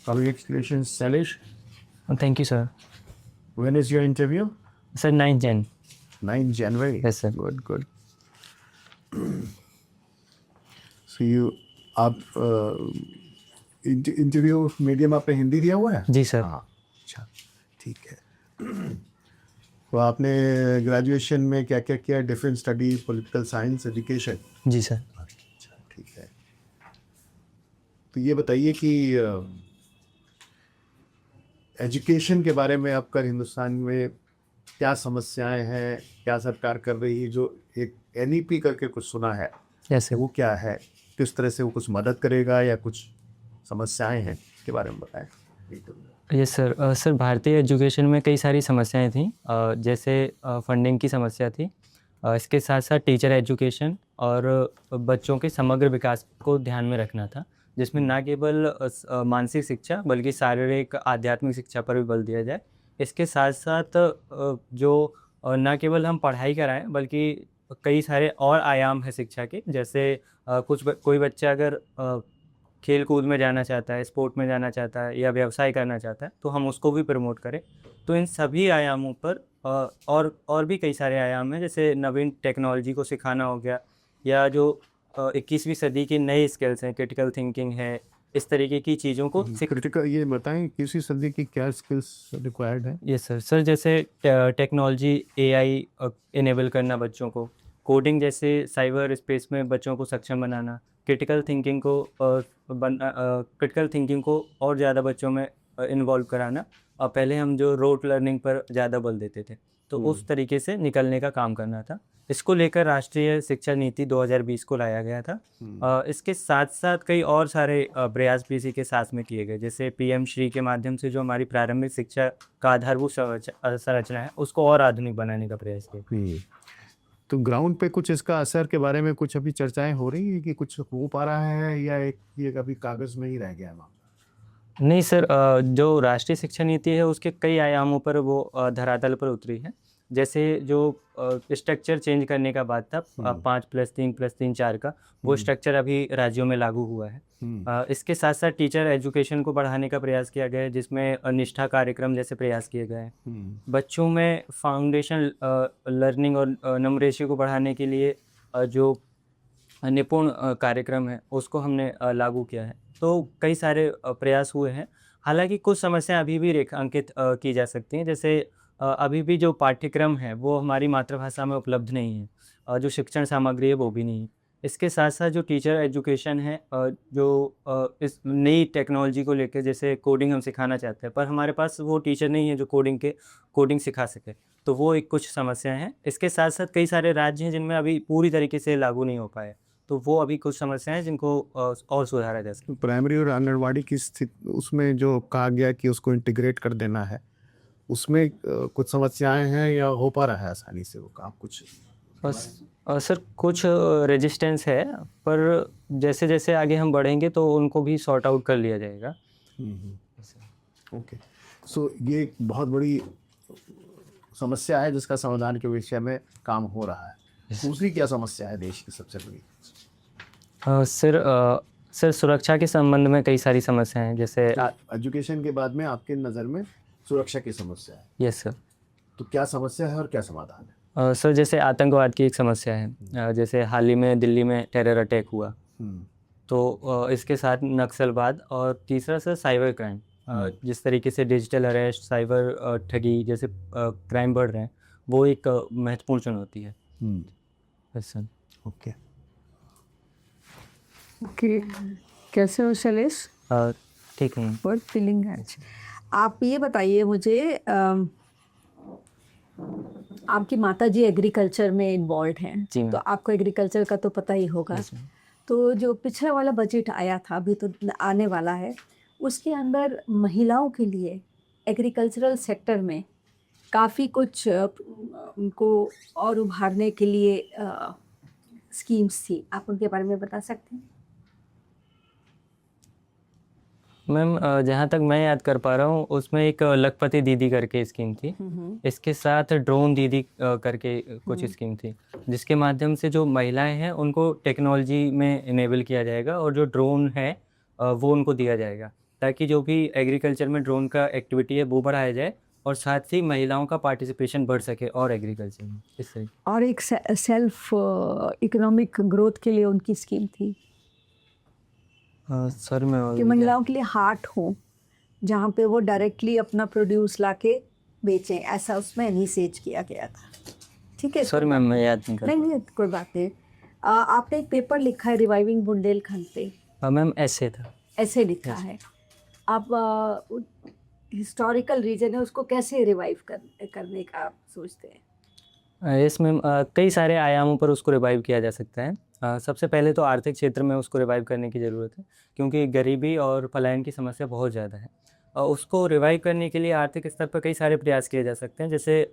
Congratulations, Salish. Thank you, sir. When is your interview? Sir, 9 Jan. 9 January. Yes, sir. Good, good. So आप interview medium आपने हिंदी दिया हुआ है? जी sir. हाँ, अच्छा, ठीक है। तो आपने ग्रेजुएशन में क्या क्या किया? Different study, political science, education? जी सर। अच्छा, ठीक है। तो ये बताइए कि एजुकेशन के बारे में आपका हिंदुस्तान में क्या समस्याएं हैं, क्या सरकार कर रही है? जो एक NEP करके कुछ सुना है, यस सर। वो क्या है? किस तरह से वो कुछ मदद करेगा या कुछ समस्याएं हैं के बारे में बताएं। Yes sir. सर, भारतीय एजुकेशन में कई सारी समस्याएं थीं। जैसे फंडिंग की समस्या थी। इसके साथ साथ टीचर एजुकेशन और बच्चों के समग्र विकास को ध्यान में रखना था, जिसमें ना केवल मानसिक शिक्षा बल्कि शारीरिक आध्यात्मिक शिक्षा पर भी बल दिया जाए। इसके साथ साथ जो ना केवल हम पढ़ाई कराएं बल्कि कई सारे और आयाम हैं शिक्षा के। जैसे कोई बच्चा अगर खेल कूद में जाना चाहता है, स्पोर्ट में जाना चाहता है या व्यवसाय करना चाहता है, तो हम उसको भी प्रमोट करें। तो इन सभी आयामों पर और भी कई सारे आयाम हैं, जैसे नवीन टेक्नोलॉजी को सिखाना हो गया, या जो 21वीं सदी की नई स्किल्स हैं, क्रिटिकल थिंकिंग है, इस तरीके की चीज़ों को क्रिटिकल, ये बताएं किसी सदी की क्या स्किल्स रिक्वायर्ड है? Yes sir. जैसे टेक्नोलॉजी, AI इनेबल करना बच्चों को, कोडिंग जैसे साइबर स्पेस में बच्चों को सक्षम बनाना, क्रिटिकल थिंकिंग को और ज़्यादा बच्चों में इन्वॉल्व कराना। पहले हम जो रोट लर्निंग पर ज़्यादा बल देते थे, तो उस तरीके से निकलने का काम करना था। इसको लेकर राष्ट्रीय शिक्षा नीति 2020 को लाया गया था। इसके साथ साथ कई और सारे प्रयास भी इसी के साथ में किए गए, जैसे PM श्री के माध्यम से जो हमारी प्रारंभिक शिक्षा का आधारभूत संरचना है, उसको और आधुनिक बनाने का प्रयास किया। तो ग्राउंड पे कुछ इसका असर के बारे में कुछ अभी चर्चाएं हो रही है कि कुछ हो पा रहा है, या ये कभी कागज में ही रह गया है मामला? नहीं सर, जो राष्ट्रीय शिक्षा नीति है उसके कई आयामों पर वो धरातल पर उतरी है। जैसे जो स्ट्रक्चर चेंज करने का बात था, 5+3+3+4 का, वो स्ट्रक्चर अभी राज्यों में लागू हुआ है। इसके साथ साथ टीचर एजुकेशन को बढ़ाने का प्रयास किया गया है, जिसमें निष्ठा कार्यक्रम जैसे प्रयास किए गए हैं। बच्चों में फाउंडेशन लर्निंग और न्यूमरेसी को बढ़ाने के लिए जो निपुण कार्यक्रम है उसको हमने लागू किया है। तो कई सारे प्रयास हुए हैं। हालांकि कुछ समस्याएं अभी भी रेखांकित की जा सकती हैं, जैसे अभी भी जो पाठ्यक्रम है वो हमारी मातृभाषा में उपलब्ध नहीं है, जो शिक्षण सामग्री है वो भी नहीं है। इसके साथ साथ जो टीचर एजुकेशन है, जो इस नई टेक्नोलॉजी को लेकर, जैसे कोडिंग हम सिखाना चाहते हैं पर हमारे पास वो टीचर नहीं है जो कोडिंग सिखा सके, तो वो एक कुछ समस्याएं हैं। इसके साथ साथ कई सारे राज्य हैं जिनमें अभी पूरी तरीके से लागू नहीं हो पाए, तो वो अभी कुछ समस्याएं हैं जिनको और सुधारा जा सकता है। प्राइमरी और आंगनवाड़ी की स्थिति, उसमें जो कहा गया कि उसको इंटीग्रेट कर देना है, उसमें कुछ समस्याएं हैं या हो पा रहा है आसानी से वो काम? कुछ बस सर, कुछ रेजिस्टेंस है, पर जैसे जैसे आगे हम बढ़ेंगे तो उनको भी सॉर्ट आउट कर लिया जाएगा। ओके। सो ये एक बहुत बड़ी समस्या है जिसका समाधान के विषय में काम हो रहा है। दूसरी क्या समस्या है देश की सबसे बड़ी? सर, सुरक्षा के संबंध में कई सारी समस्याएं हैं, जैसे एजुकेशन के बाद में आपके नज़र में सुरक्षा की समस्या है? Yes sir. तो क्या समस्या है और क्या समाधान है? सर, जैसे आतंकवाद की एक समस्या है। जैसे हाल ही में दिल्ली में टेरर अटैक हुआ, तो इसके साथ नक्सलवाद, और तीसरा सर साइबर क्राइम। जिस तरीके से डिजिटल अरेस्ट, साइबर ठगी जैसे क्राइम बढ़ रहे हैं, वो एक महत्वपूर्ण चुनौती है। Yes sir. ओके। ओके, कैसे हो शैलेश? ठीक है। बहुत फीलिंग है। आप ये बताइए मुझे, आपकी माता जी एग्रीकल्चर में इन्वॉल्व हैं, तो आपको एग्रीकल्चर का तो पता ही होगा। तो जो पिछड़ा वाला बजट आया था, अभी तो आने वाला है, उसके अंदर महिलाओं के लिए एग्रीकल्चरल सेक्टर में काफ़ी कुछ उनको और उभारने के लिए स्कीम्स थी। आप उनके बारे में बता सकते हैं? मैम, जहाँ तक मैं याद कर पा रहा हूँ उसमें एक लखपति दीदी करके स्कीम थी। इसके साथ ड्रोन दीदी करके कुछ स्कीम थी, जिसके माध्यम से जो महिलाएं हैं उनको टेक्नोलॉजी में इनेबल किया जाएगा और जो ड्रोन है वो उनको दिया जाएगा। ताकि जो भी एग्रीकल्चर में ड्रोन का एक्टिविटी है वो बढ़ाया जाए और साथ ही महिलाओं का पार्टिसिपेशन बढ़ सके और एग्रीकल्चर में इस तरह। और एक सेल्फ इकोनॉमिक ग्रोथ के लिए उनकी स्कीम थी सर मैं कि महिलाओं के लिए हाट हो जहाँ पे वो डायरेक्टली अपना प्रोड्यूस लाके बेचें, ऐसा उसमें इनिशिएट किया गया था। ठीक है सर मैम मैं याद नहीं कर नहीं कोई बात नहीं। आपने एक पेपर लिखा है रिवाइविंग बुंदेलखंड पे। मैम ऐसे था, ऐसे लिखा है। आप हिस्टोरिकल रीजन है उसको कैसे रिवाइव करने का आप सोचते हैं? यस मैम, कई सारे आयामों पर उसको रिवाइव किया जा सकता है। सबसे पहले तो आर्थिक क्षेत्र में उसको रिवाइव करने की ज़रूरत है, क्योंकि गरीबी और पलायन की समस्या बहुत ज़्यादा है। उसको रिवाइव करने के लिए आर्थिक स्तर पर कई सारे प्रयास किए जा सकते हैं, जैसे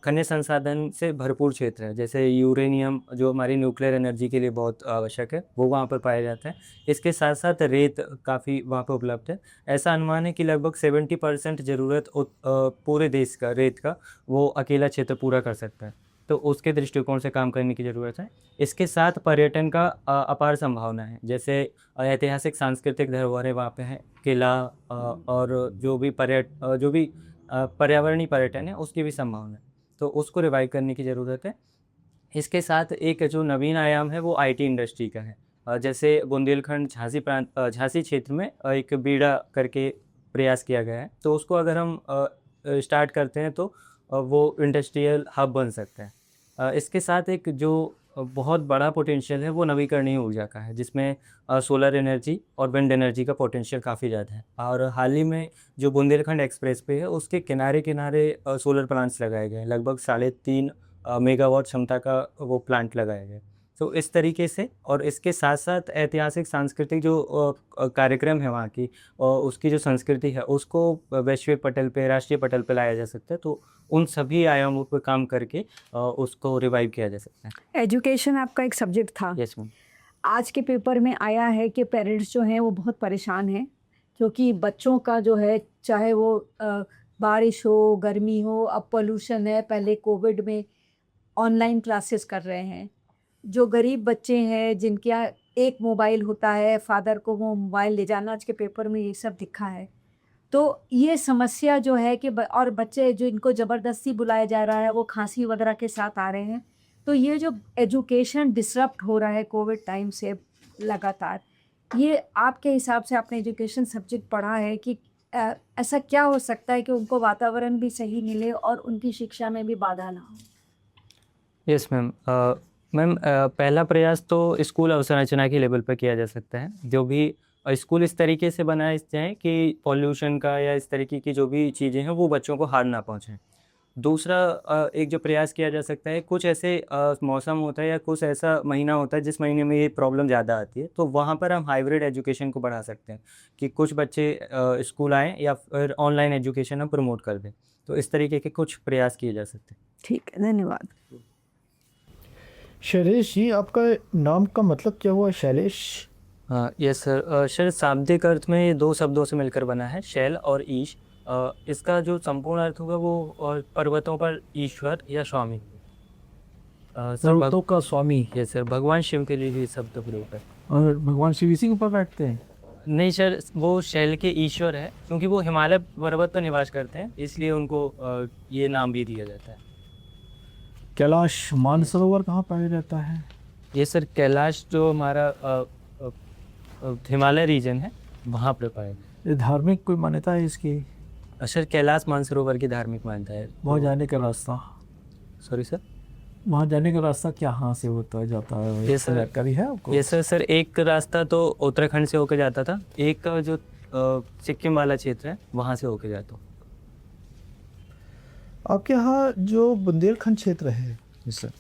खनिज संसाधन से भरपूर क्षेत्र है, जैसे यूरेनियम जो हमारी न्यूक्लियर एनर्जी के लिए बहुत आवश्यक है वो वहाँ पर पाया जाता है। इसके साथ साथ रेत काफ़ी वहाँ पर उपलब्ध है। ऐसा अनुमान है कि लगभग 70% ज़रूरत पूरे देश का रेत का वो अकेला क्षेत्र पूरा कर सकता है, तो उसके दृष्टिकोण से काम करने की ज़रूरत है। इसके साथ पर्यटन का अपार संभावना है, जैसे ऐतिहासिक सांस्कृतिक धरोहरें वहाँ पे हैं, किला और जो भी पर्यावरणीय पर्यटन है उसकी भी संभावना है, तो उसको रिवाइव करने की ज़रूरत है। इसके साथ एक जो नवीन आयाम है वो आईटी इंडस्ट्री का है। जैसे बुंदेलखंड झांसी क्षेत्र में एक बीड़ा करके प्रयास किया गया है, तो उसको अगर हम स्टार्ट करते हैं तो वो इंडस्ट्रियल हब बन सकता है। इसके साथ एक जो बहुत बड़ा पोटेंशियल है वो नवीकरणीय ऊर्जा का है, जिसमें सोलर एनर्जी और विंड एनर्जी का पोटेंशियल काफ़ी ज़्यादा है। और हाल ही में जो बुंदेलखंड एक्सप्रेस पे है उसके किनारे किनारे सोलर प्लांट्स लगाए गए हैं, लगभग 3.5 मेगावाट क्षमता का वो प्लांट लगाया गया है। तो इस तरीके से, और इसके साथ साथ ऐतिहासिक सांस्कृतिक जो कार्यक्रम है वहाँ की और उसकी जो संस्कृति है उसको वैश्विक पटल पे, राष्ट्रीय पटल पे लाया जा सकता है। तो उन सभी आयामों पर काम करके उसको रिवाइव किया जा सकता है। एजुकेशन आपका एक सब्जेक्ट था। Yes ma'am. आज के पेपर में आया है कि पेरेंट्स जो हैं वो बहुत परेशान हैं, क्योंकि बच्चों का जो है चाहे वो बारिश हो, गर्मी हो, अब पोल्यूशन है, पहले कोविड में ऑनलाइन क्लासेस कर रहे हैं। जो गरीब बच्चे हैं जिनके यहाँ एक मोबाइल होता है, फादर को वो मोबाइल ले जाना, आज के पेपर में ये सब दिखा है। तो ये समस्या जो है कि और बच्चे जो इनको ज़बरदस्ती बुलाया जा रहा है वो खांसी वगैरह के साथ आ रहे हैं, तो ये जो एजुकेशन डिसरप्ट हो रहा है कोविड टाइम से लगातार, ये आपके हिसाब से आपने एजुकेशन सब्जेक्ट पढ़ा है कि ऐसा क्या हो सकता है कि उनको वातावरण भी सही मिले और उनकी शिक्षा में भी बाधा ना हो? Yes ma'am. मैम पहला प्रयास तो स्कूल अवसंरचना के लेवल पर किया जा सकता है। जो भी स्कूल इस तरीके से बनाए जाएँ कि पॉल्यूशन का या इस तरीके की जो भी चीज़ें हैं वो बच्चों को हार्म ना पहुँचाएँ। दूसरा एक जो प्रयास किया जा सकता है, कुछ ऐसे मौसम होता है या कुछ ऐसा महीना होता है जिस महीने में ये प्रॉब्लम ज़्यादा आती है, तो वहाँ पर हम हाइब्रिड एजुकेशन को बढ़ा सकते हैं कि कुछ बच्चे स्कूल आएँ या फिर ऑनलाइन एजुकेशन हम प्रमोट कर दें। तो इस तरीके के कुछ प्रयास किए जा सकते हैं। ठीक है, धन्यवाद। शैलेश जी, आपका नाम का मतलब क्या हुआ, शैलेश? Yes sir. शायद शाब्दिक अर्थ में ये 2 शब्दों से मिलकर बना है, शैल और ईश। इसका जो संपूर्ण अर्थ होगा वो पर्वतों पर ईश्वर या स्वामी। पर्वतों का स्वामी। यस सर, भगवान शिव के लिए ही शब्द प्रयोग है। और भगवान शिव इसी के ऊपर बैठते हैं? नहीं सर, वो शैल के ईश्वर है, क्योंकि वो हिमालय पर्वत पर निवास करते हैं, इसलिए उनको ये नाम भी दिया जाता है। कैलाश मानसरोवर कहाँ पाया जाता है? ये सर कैलाश जो हमारा हिमालय रीजन है वहाँ पर पाया जाता ये धार्मिक कोई मान्यता है इसकी? है। सर कैलाश मानसरोवर की धार्मिक मान्यता है। वहाँ जाने का रास्ता? Sorry sir? वहाँ जाने का रास्ता क्या हाँ से होता है, जाता है? ये सर जानकारी है आपको? ये सर एक रास्ता तो उत्तराखंड से होकर जाता था, एक जो सिक्किम वाला क्षेत्र है वहाँ से होकर जाता हूँ। आपके यहाँ जो बुंदेलखंड क्षेत्र है सर,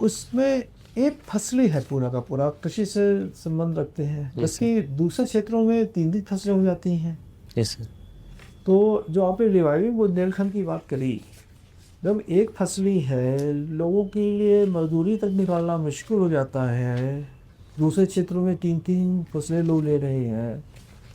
उसमें एक फसली है, पूरा का पूरा कृषि से संबंध रखते हैं, जबकि दूसरे क्षेत्रों में 3 फसलें हो जाती हैं। Yes sir. तो जो आपने रिवाइविंग बुंदेलखंड की बात करी, जब एक फसली है, लोगों के लिए मजदूरी तक निकालना मुश्किल हो जाता है। दूसरे क्षेत्रों में 3 फसलें लोग ले रहे हैं,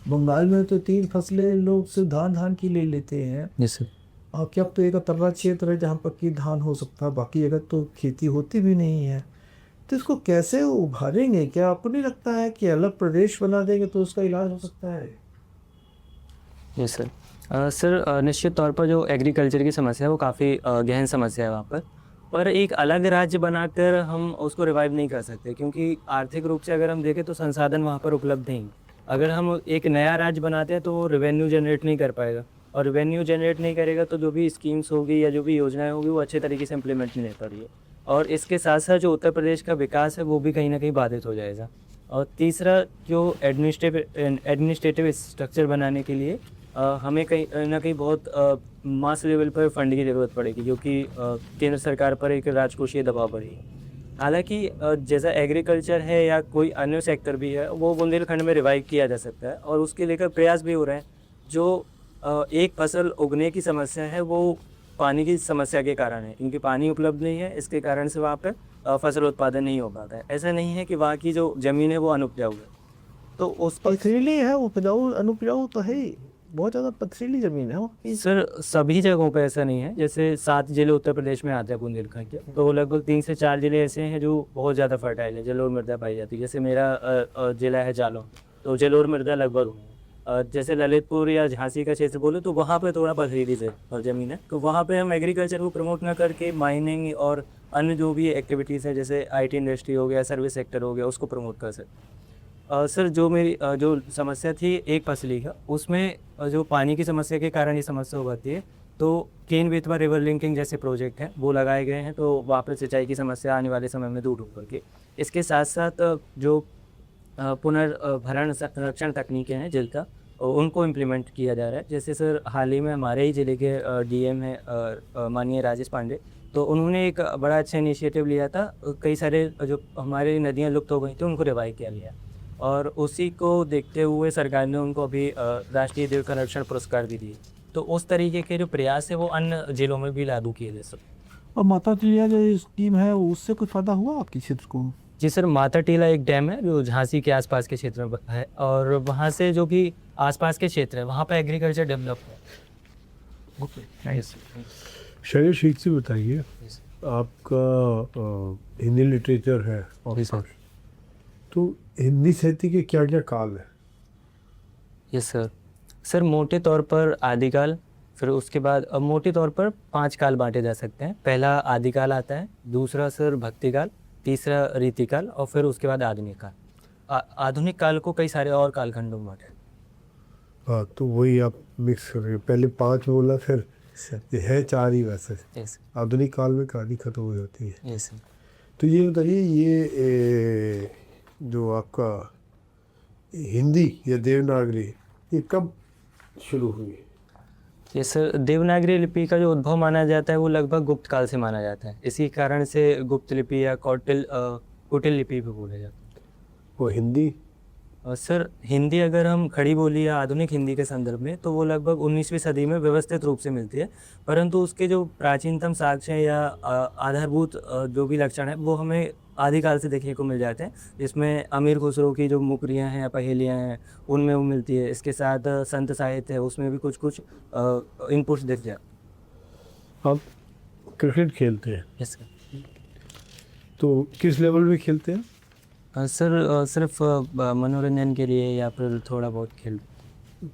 बंगाल में तो 3 फसलें लोग सिर्फ धान की ले लेते हैं। Yes sir. और क्या तो एक तर्रा क्षेत्र है जहाँ पर कि धान हो सकता है, बाकी जगह तो खेती होती भी नहीं है। तो इसको कैसे उभारेंगे? क्या आपको नहीं लगता है कि अलग प्रदेश बना देंगे तो उसका इलाज हो सकता है? Yes sir. सर निश्चित तौर पर जो एग्रीकल्चर की समस्या है वो काफ़ी गहन समस्या है वहाँ पर एक अलग राज्य बनाकर हम उसको रिवाइव नहीं कर सकते, क्योंकि आर्थिक रूप से अगर हम देखें तो संसाधन वहाँ पर उपलब्ध नहीं। अगर हम एक नया राज्य बनाते हैं तो वो रेवेन्यू जनरेट नहीं कर पाएगा, और रेवेन्यू जनरेट नहीं करेगा तो जो भी स्कीम्स होगी या जो भी योजनाएं होगी वो अच्छे तरीके से इम्प्लीमेंट नहीं हो पा रही है, और इसके साथ साथ जो उत्तर प्रदेश का विकास है वो भी कहीं ना कहीं बाधित हो जाएगा। और तीसरा, जो एडमिनिस्ट्रेटिव स्ट्रक्चर बनाने के लिए हमें कहीं ना कहीं बहुत मास लेवल पर फंड की ज़रूरत पड़ेगी, क्योंकि केंद्र सरकार पर एक राजकोषीय दबाव पड़ेगी। हालांकि जैसा एग्रीकल्चर है या कोई अन्य सेक्टर भी है वो बुंदेलखंड में रिवाइव किया जा सकता है, और उसके लेकर प्रयास भी हो रहे हैं। जो एक फसल उगने की समस्या है वो पानी की समस्या के कारण है, क्योंकि पानी उपलब्ध नहीं है, इसके कारण से वहाँ पर फसल उत्पादन नहीं हो पाता है। ऐसा नहीं है कि वहाँ की जो ज़मीन है वो अनुपजाऊ है, तो उस पथरीली है, उपजाऊ अनुपजाऊ तो है ही, बहुत ज़्यादा पथरीली ज़मीन है वो। सर सभी जगहों पे ऐसा नहीं है। जैसे 7 जिले उत्तर प्रदेश में आते हैं बुंदेलखंड के, तो लगभग 3 से 4 जिले ऐसे हैं जो बहुत ज़्यादा फर्टाइल है, जलोढ़ मृदा पाई जाती है। जैसे मेरा जिला है जालौन, तो जलोढ़ मृदा लगभग जैसे ललितपुर या झांसी का क्षेत्र बोले तो वहाँ पे थोड़ा पथरीली से और ज़मीन है, तो वहाँ पे हम एग्रीकल्चर को प्रमोट ना करके माइनिंग और अन्य जो भी एक्टिविटीज़ है जैसे IT इंडस्ट्री हो गया, सर्विस सेक्टर हो गया, उसको प्रमोट कर सकते। सर जो मेरी जो समस्या थी एक फसली का, उसमें जो पानी की समस्या के कारण ये समस्या हो जाती है, तो केन बेतवा रिवर लिंकिंग जैसे प्रोजेक्ट हैं वो लगाए गए हैं, तो वहाँ पर सिंचाई की समस्या आने वाले समय में दूर हो करके। इसके साथ साथ जो पुनर्भरण संरक्षण तकनीकें हैं जल का, उनको इम्प्लीमेंट किया जा रहा है। जैसे सर हाल ही में हमारे ही ज़िले के DM हैं माननीय राजेश पांडे, तो उन्होंने एक बड़ा अच्छा इनिशिएटिव लिया था। कई सारे जो हमारी नदियाँ लुप्त हो गई थी उनको रिवाइव किया गया, और उसी को देखते हुए सरकार ने उनको अभी राष्ट्रीय देव संरक्षण पुरस्कार भी दिए। तो उस तरीके के जो प्रयास है वो अन्य जिलों में भी लागू किए जा सकते। और माता टीला जो स्कीम है उससे कुछ फ़ायदा हुआ आपके क्षेत्र को? जी सर, माता टीला एक डैम है जो झांसी के आसपास के क्षेत्र में है, और वहाँ से जो भी आसपास के क्षेत्र है वहाँ पर एग्रीकल्चर डेवलप है। ओके, शैलेश, एक से बताइए, आपका हिंदी लिटरेचर है और सर। तो हिंदी साहित्य के क्या क्या काल है? Yes sir. सर मोटे तौर पर आदिकाल, फिर उसके बाद मोटे तौर पर 5 काल बांटे जा सकते हैं। पहला आदिकाल आता है, दूसरा सर भक्तिकाल, तीसरा रीतिकाल, और फिर उसके बाद आधुनिक काल। आधुनिक काल को कई सारे और कालखंडों में बांटे। हाँ, तो वही आप मिक्स कर रहे हो, पहले 5 बोला, फिर ये है 4 ही वैसे। यस आधुनिक काल में कहानी खत्म हो जाती है। Yes sir. तो ये बताइए, ये जो आपका हिंदी या देवनागरी ये कब शुरू हुई? ये सर देवनागरी लिपि का जो उद्भव माना जाता है वो लगभग गुप्त काल से माना जाता है। इसी कारण से गुप्त लिपि या कुटिल लिपि भी बोला जाता है। वो हिंदी? सर हिंदी अगर हम खड़ी बोली या आधुनिक हिंदी के संदर्भ में तो वो लगभग 19वीं सदी में व्यवस्थित रूप से मिलती है, परंतु उसके जो प्राचीनतम साक्ष्य या आधारभूत जो भी लक्षण है वो हमें आदिकाल से देखने को मिल जाते हैं, जिसमें अमीर खुसरो की जो मुकरियाँ हैं या पहेलियाँ हैं उनमें वो मिलती है। इसके साथ संत साहित्य है, उसमें भी कुछ कुछ इनपुट्स दिख जाए। आप क्रिकेट खेलते हैं, यस सर। तो किस लेवल में खेलते हैं? सर सिर्फ मनोरंजन के लिए या फिर थोड़ा बहुत खेल।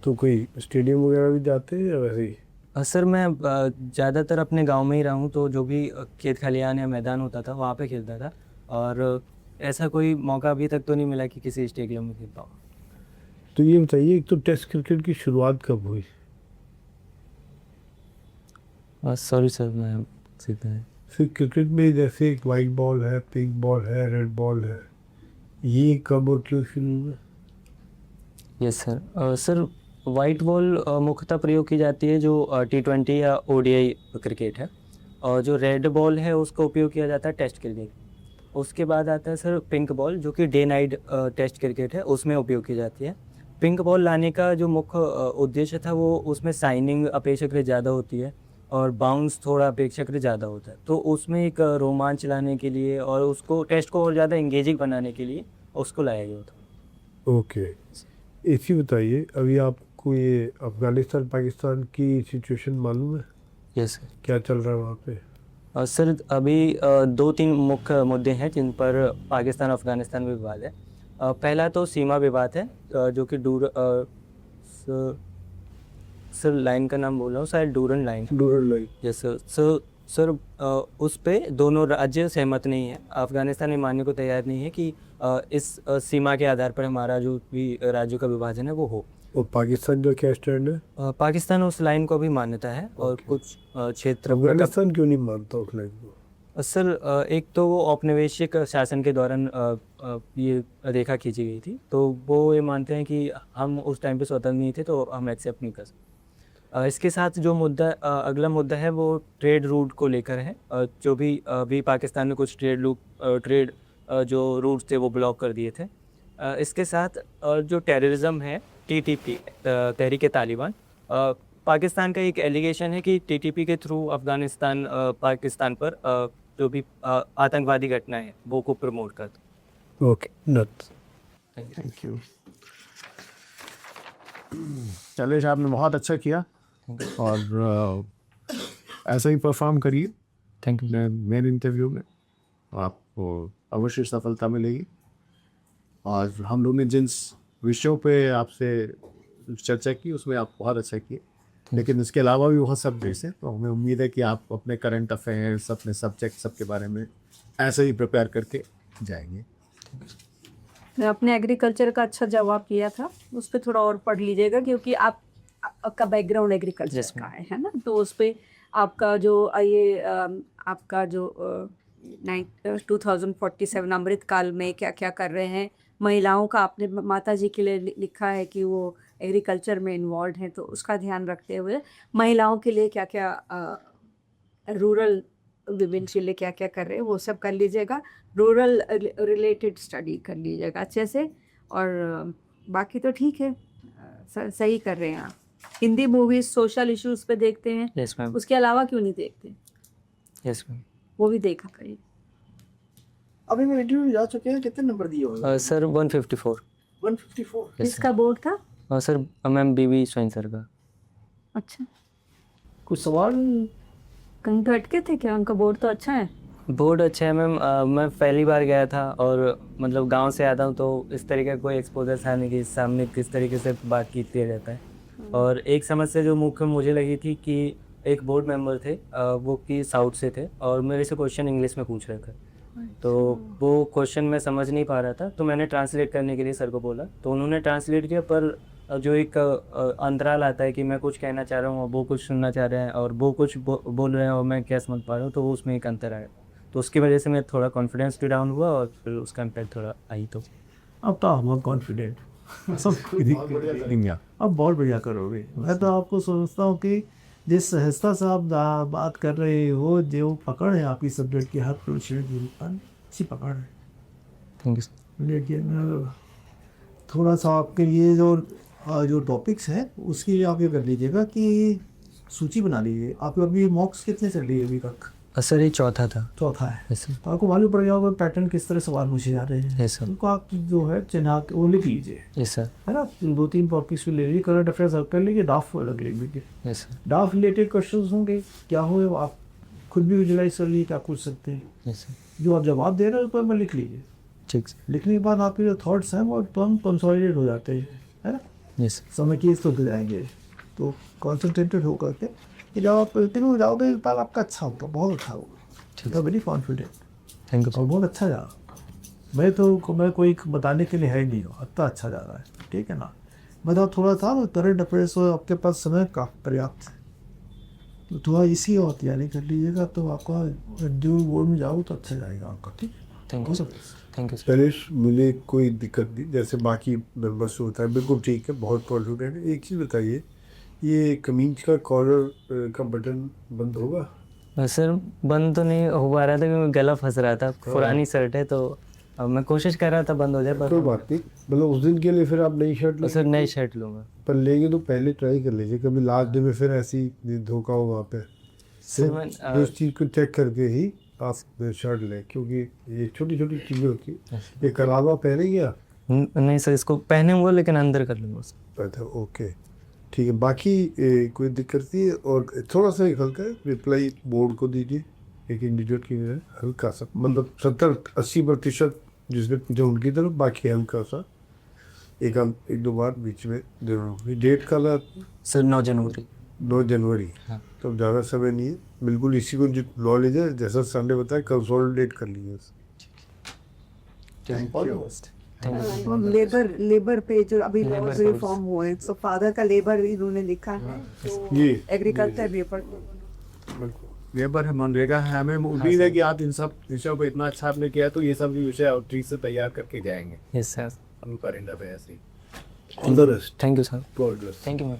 तो कोई स्टेडियम वगैरह भी जाते हैं या वैसे ही? सर मैं ज़्यादातर अपने गांव में ही रहा हूँ, तो जो भी खेत खलियान या मैदान होता था वहाँ पे खेलता था, और ऐसा कोई मौका अभी तक तो नहीं मिला कि किसी स्टेडियम में खेल पाऊँ। तो ये बताइए, एक तो टेस्ट क्रिकेट की शुरुआत कब हुई? सॉरी सर, मैं सीखता है। फिर क्रिकेट में जैसे एक वाइट बॉल है, पिंक बॉल है, रेड बॉल है, ये कब और क्यों शुरू हुआ? Yes sir. Sir white ball मुख्यतः प्रयोग की जाती है जो T20 या ODI क्रिकेट है, और जो रेड बॉल है उसका उपयोग किया जाता है टेस्ट क्रिकेट। उसके बाद आता है सर पिंक बॉल, जो कि डे नाइट टेस्ट क्रिकेट है, उसमें उपयोग की जाती है। पिंक बॉल लाने का जो मुख्य उद्देश्य था वो उसमें साइनिंग अपेक्षाकृत ज़्यादा होती है और बाउंस थोड़ा अपेक्षाकृत ज़्यादा होता है, तो उसमें एक रोमांच लाने के लिए और उसको टेस्ट को और ज़्यादा इंगेजिंग बनाने के लिए उसको लाया गया था। ओके, इसी बताइए, अभी आपको ये अफ़गानिस्तान पाकिस्तान की सिचुएशन मालूम है? Yes sir. क्या चल रहा है वहाँ पे? सर अभी 2-3 मुख्य मुद्दे हैं जिन पर पाकिस्तान अफ़गानिस्तान में विवाद है। पहला तो सीमा विवाद है, जो कि सर लाइन का नाम बोल रहा हूँ, शायद Durand line. Durand line. Yes sir. Sir उस पे दोनों राज्य सहमत नहीं है। अफ़गानिस्तान ये मानने को तैयार नहीं है कि इस सीमा के आधार पर हमारा जो भी राज्यों का विभाजन है वो हो। और पाकिस्तान का क्या स्टैंड है? पाकिस्तान उस लाइन को भी मान्यता है और कुछ क्षेत्र अफगानिस्तान क्यों नहीं मानता उस लाइन को? सर एक तो वो औपनिवेशिक शासन के दौरान ये रेखा खींची गई थी, तो वो ये मानते हैं कि हम उस टाइम पे स्वतंत्र नहीं थे तो हम एक्सेप्ट नहीं कर सकते। इसके साथ जो मुद्दा अगला मुद्दा है वो ट्रेड रूट को लेकर है। जो भी अभी पाकिस्तान में कुछ ट्रेड जो रूट्स थे वो ब्लॉक कर दिए थे। इसके साथ जो टेररिज्म है, TTP तहरीक तालिबान, पाकिस्तान का एक एलिगेशन है कि TTP के थ्रू अफ़गानिस्तान पाकिस्तान पर जो भी आतंकवादी घटनाएं हैं वो को प्रमोट करता। Okay, nuts. Thank you. चलिए, आपने बहुत अच्छा किया और ऐसा ही परफॉर्म करिए। Thank you. मेरे इंटरव्यू में आपको अवश्य सफलता मिलेगी। और हम लोग ने जिन विषयों पे आपसे चर्चा की उसमें आप बहुत अच्छा किए, लेकिन इसके अलावा भी बहुत सब्जेक्ट्स हैं, तो हमें उम्मीद है कि आप अपने करंट अफेयर्स, अपने सब्जेक्ट सबके बारे में ऐसे ही प्रिपेयर करके जाएंगे। आपने एग्रीकल्चर का अच्छा जवाब किया था, उस पर थोड़ा और पढ़ लीजिएगा क्योंकि आपका बैकग्राउंड एग्रीकल्चर का है ना, तो उस पर आपका जो ये आपका जो 2047 अमृत काल में क्या क्या कर रहे हैं महिलाओं का, आपने माता जी के लिए लिखा है कि वो एग्रीकल्चर में इन्वॉल्व हैं, तो उसका ध्यान रखते हुए महिलाओं के लिए क्या क्या रूरल विमेन के लिए क्या क्या कर रहे हैं वो सब कर लीजिएगा। रूरल रिलेटेड स्टडी कर लीजिएगा अच्छे से। और बाकी तो ठीक है, सही कर रहे हैं आप। हिंदी मूवीज सोशल इश्यूज पे देखते हैं? Yes ma'am. उसके अलावा क्यों नहीं देखते? Yes ma'am. वो भी देखा करिए। अभी मैं इंटरव्यू जा चुके हैं, कितने नंबर दिए हुए? सर 154। 154। किसका बोर्ड था? सर मैम BB स्वयं सर का। अच्छा, कुछ सवाल? कहीं तो अटके थे क्या? उनका बोर्ड तो अच्छा है। बोर्ड अच्छा है मैम। मैं पहली बार गया था और मतलब गांव से आता हूँ, तो इस तरीके का कोई एक्सपोजर था नहीं कि सामने किस तरीके से बात की जाता है। और एक समस्या जो मुख्य मुझे लगी थी कि एक बोर्ड मेंबर थे, वो कि साउथ से थे और मेरे से क्वेश्चन इंग्लिश में पूछ रहे थे, तो वो क्वेश्चन मैं समझ नहीं पा रहा था, तो मैंने ट्रांसलेट करने के लिए सर को बोला, तो उन्होंने ट्रांसलेट किया। पर जो एक अंतराल आता है कि मैं कुछ कहना चाह रहा हूँ और वो कुछ सुनना चाह रहे हैं और वो कुछ बोल रहे हैं और मैं क्या समझ पा रहा हूँ, तो वो उसमें एक अंतर आया। तो उसकी वजह से मैं थोड़ा कॉन्फिडेंस भी डाउन हुआ और फिर उसका इम्पैक्ट थोड़ा आई। तो अब तो हम कॉन्फिडेंट सब अब बहुत बढ़िया करोगे। मैं तो आपको सोचता हूँ कि जिस सहजता से आप बात कर रहे हो, जो पकड़ है आपकी सब्जेक्ट की हर प्रश्न की अच्छी पकड़ है। Thank you sir. लेकिन थोड़ा सा आपके लिए जो टॉपिक्स हैं उसके लिए आप ये कर लीजिएगा कि सूची बना लीजिए। आपके अभी मॉक्स कितने चल रही है अभी तक? सर ये चौथा था। चौथा है। Yes sir. तो आपको मालूम पड़ जाएगा पैटर्न किस तरह सवाल पूछे जा रहे हैं। Yes sir. उनको आप जो है चिन्ह के वो लिख लीजिए, यस सर। है ना। 2-3 टॉपिक्स ले लीजिए, करंट अफेयर्स कर लीजिए, डाफ अलग लिख लीजिए। Yes sir. डाफ रिलेटेड क्वेश्चन होंगे, क्या हो आप खुद भी विजुलाइज कर लीजिए क्या पूछ सकते हैं। Yes sir. जो आप जवाब दे रहे हो उस पर मैं लिख लीजिए। ठीक सर। लिखने के बाद आपके जो थॉट्स हैं वो तुरंत कंसोलिडेट हो जाते हैं, है ना। यस समय की तो जाएंगे, तो कॉन्सेंट्रेटेड होकर के कि जब आप हो जाओगे इस बार आपका अच्छा होगा, बहुत अच्छा होगा। Very confident. थैंक यू और बहुत अच्छा जा रहा। मैं कोई बताने के लिए है नहीं हो, इतना अच्छा जा रहा है, ठीक है ना। मतलब थोड़ा था करंट अफेयर्स आपके पास समय का पर्याप्त है, तो थोड़ा इसी और तैयारी कर लीजिएगा, तो आपका जो बोर्ड में जाओ तो अच्छा जाएगा आपका। ठीक, thank you thank you sir. Tanish, मुझे कोई दिक्कत नहीं, जैसे बाकी मेंबर्स होता है, बिल्कुल ठीक है, बहुत कॉन्फिडेंट है। एक चीज़ बताइए, ये कमीज का कॉलर का बटन बंद होगा? सर बंद तो नहीं हो पा रहा था क्योंकि गला फंस रहा था, पुरानी शर्ट है, तो मैं कोशिश कर रहा था बंद हो जाए, पर कोई बात नहीं। मतलब उस दिन के लिए फिर आप नई शर्ट सर नई शर्ट लूँगा। पर लेंगे तो पहले ट्राई कर लीजिए, कभी लास्ट डे में फिर ऐसी धोखा हो वहाँ पे। सर मैं उस चीज़ को चेक करके ही आप शर्ट लें, क्योंकि ये छोटी छोटी चीज़ें होती है। ये कलावा पहने क्या? नहीं सर, इसको पहनूंगा लेकिन अंदर कर लूँगा उसको। अच्छा, ओके, ठीक है। बाकी कोई दिक्कत नहीं है। और थोड़ा सा एक हल्का रिप्लाई बोर्ड को दीजिए, एक इंडिविजुअल की है हल्का सा, मतलब 70-80% जिसने जो उनकी तरफ, बाकी हल्का सा एक दो बार बीच में जरूर हुई। डेट का ना सर 9 जनवरी। 9 जनवरी, हाँ। तो ज़्यादा समय नहीं है, बिल्कुल इसी को जो नॉलेज है जैसा सर ने बताया कंसोलिडेट कर लीजिए। लेबर पे जो अभी Labour लॉज codes। रिफॉर्म हुए, तो फादर का लेबर इन्होंने लिखा है, तो ये एग्रीकल्चर लेबर। बिल्कुल लेबर है, मनरेगा है, हमें उम्मीद है कि आप इन सब विषयों को इतना अच्छा आपने किया, तो ये सब भी विषय आउटरीच से तैयार करके जाएंगे। Yes sir. हम करेंगे ऐसे ही। All the best. Thank you sir. God bless. Thank you ma'am.